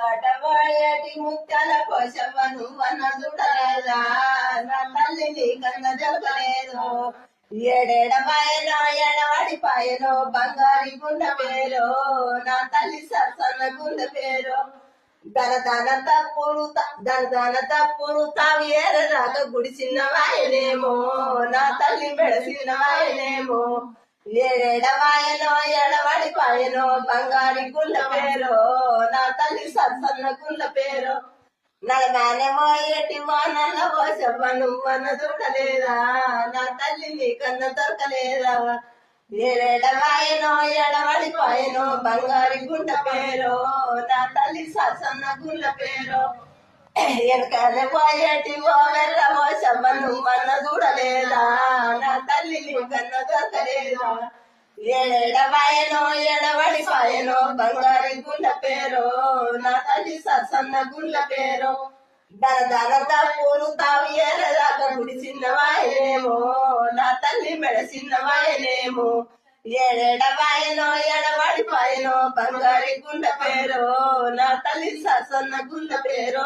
అటవాయటి ముత్యాల కోశవ్వ నువ్వన్న చూడలేదా నా తల్లిని కన్న జరగలేదు ఏడేడమాయనో ఎడవాడిపాయనో బంగారి గుండె పేరో నా తల్లి సరసన్న గుండె పేరో దన తప్పులు తావి ఏరరాక గుడి చిన్నవాయనేమో నా తల్లి బెడసినవాయనేమో ఏడేడవాయనో ఎడవాడిపాయనో బంగారి గుండ పేరో నా తల్లి సత్సన్న గుండ పేరో నలగానేమో ఎటివో నల్ల పోసవ్వ నువ్వన్న చూడలేదా నా తల్లి నీకన్న దొరకలేదా ఏడేడవాయనో ఎడవాడిపాయనో బంగారి గుండ పేరో నా తల్లి సత్సన్న గుండ పేరో వెనకాలే పోయేటివో వెళ్ళవో సవ్వ నువ్వన్న చూడలేదా నా తల్లి నీకన్న దొరకలేదా ఏడవాయనో ఎడవడిపాయనో బంగారి గుండ పేరో నా తల్లి సత్సన్న గుండ పేరో దన తప్పులు తావి ఏరదాకా గుడి చిన్నవాయనేమో నా తల్లి మెడ చిన్నవాయనేమో ఏడేడవాయనో ఎడవడిపాయనో బంగారి గుండ పేరో నా తల్లి సత్సన్న గుండ పేరో